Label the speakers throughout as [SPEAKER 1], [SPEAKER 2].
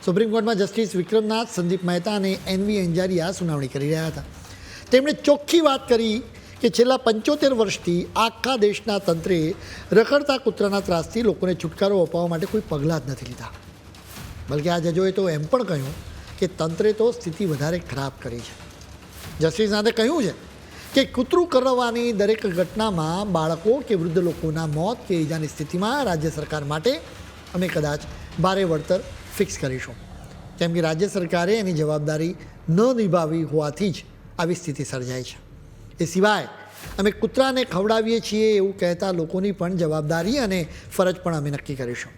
[SPEAKER 1] Supreme કોર્ટમાં justice Vikram Nath, Sandeep Mehta અને NV Anjaria સુનાવણી કરી રહ્યા હતા. તેમણે ચોખ્ખી વાત કરી કે છેલ્લા 75 વર્ષથી આખા દેશના તંત્રે રખડતા કૂતરાના ત્રાસથી લોકોને છુટકારો અપાવવા માટે કોઈ પગલાં જ નથી લીધા. બલકે આ જજોએ તો એમ પણ કહ્યું કે તંત્રે તો સ્થિતિ વધારે ખરાબ કરી છે. જસ્ટિસનાથે કહ્યું છે કે કૂતરું કરડવાની દરેક ઘટનામાં બાળકો કે વૃદ્ધ લોકોના મોત કે ઈજાની સ્થિતિમાં રાજ્ય સરકાર માટે અમે કદાચ ભારે વળતર ફિક્સ કરીશું, કેમ કે રાજ્ય સરકારે એની જવાબદારી ન નિભાવી હોવાથી જ આવી સ્થિતિ સર્જાય છે. એ સિવાય અમે કૂતરાને ખવડાવીએ છીએ એવું કહેતા લોકોની પણ જવાબદારી અને ફરજ પણ અમે નક્કી કરીશું.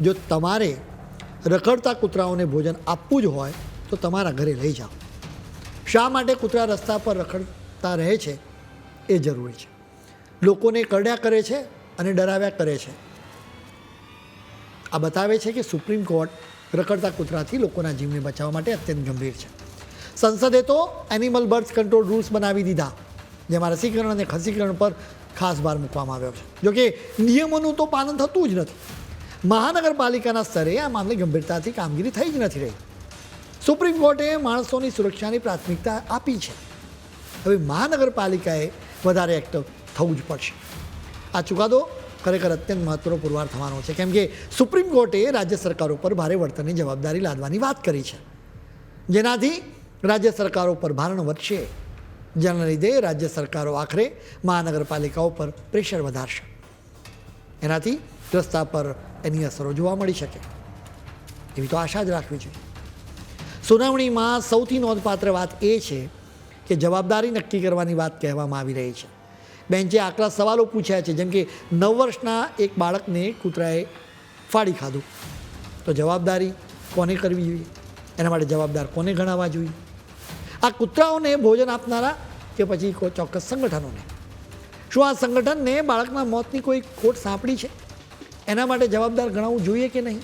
[SPEAKER 1] જો તમારે રખડતા કૂતરાઓને ભોજન આપવું જ હોય તો તમારા ઘરે લઈ જાઓ. શા માટે કૂતરા રસ્તા પર રખડતા રહે છે એ જરૂરી છે. લોકોને કરડ્યા કરે છે અને ડરાવ્યા કરે છે. આ બતાવે છે કે સુપ્રીમ કોર્ટ રખડતા કૂતરાથી લોકોના જીવને બચાવવા માટે અત્યંત ગંભીર છે. સંસદે તો એનિમલ બર્થ કંટ્રોલ રૂલ્સ બનાવી દીધા, જેમાં રસીકરણ અને ખસીકરણ પર ખાસ ભાર મૂકવામાં આવ્યો છે. જોકે નિયમોનું તો પાલન થતું જ નથી. મહાનગરપાલિકાના સ્તરે આ મામલે ગંભીરતાથી કામગીરી થઈ જ નથી રહી. સુપ્રીમ કોર્ટે માણસોની સુરક્ષાની પ્રાથમિકતા આપી છે. હવે મહાનગરપાલિકાએ વધારે એક્ટિવ થવું જ પડશે. આ ચુકાદો ખરેખર અત્યંત મહત્વનો પુરવાર થવાનો છે, કેમ કે સુપ્રીમ કોર્ટે રાજ્ય સરકારો પર ભારે વળતરની જવાબદારી લાદવાની વાત કરી છે, જેનાથી રાજ્ય સરકારો પર ભારણ વધશે. જેના લીધે રાજ્ય સરકારો આખરે મહાનગરપાલિકાઓ પર પ્રેશર વધારશે. એનાથી રસ્તા પર એની અસરો જોવા મળી શકે એવી તો આશા જ રાખવી જોઈએ. સુનાવણીમાં સૌથી નોંધપાત્ર વાત એ છે કે જવાબદારી નક્કી કરવાની વાત કહેવામાં આવી રહી છે. બેન્ચે આકરા સવાલો પૂછ્યા છે, જેમ કે 9 વર્ષના એક બાળકને કૂતરાએ ફાડી ખાધું તો જવાબદારી કોને કરવી જોઈએ, એના માટે જવાબદાર કોને ગણાવવા જોઈએ? આ કૂતરાઓને ભોજન આપનારા કે પછી કોઈ ચોક્કસ સંગઠનોને? શું આ સંગઠનને બાળકના મોતની કોઈ ખોટ સાંપડી છે? એના માટે જવાબદાર ગણાવવું જોઈએ કે નહીં?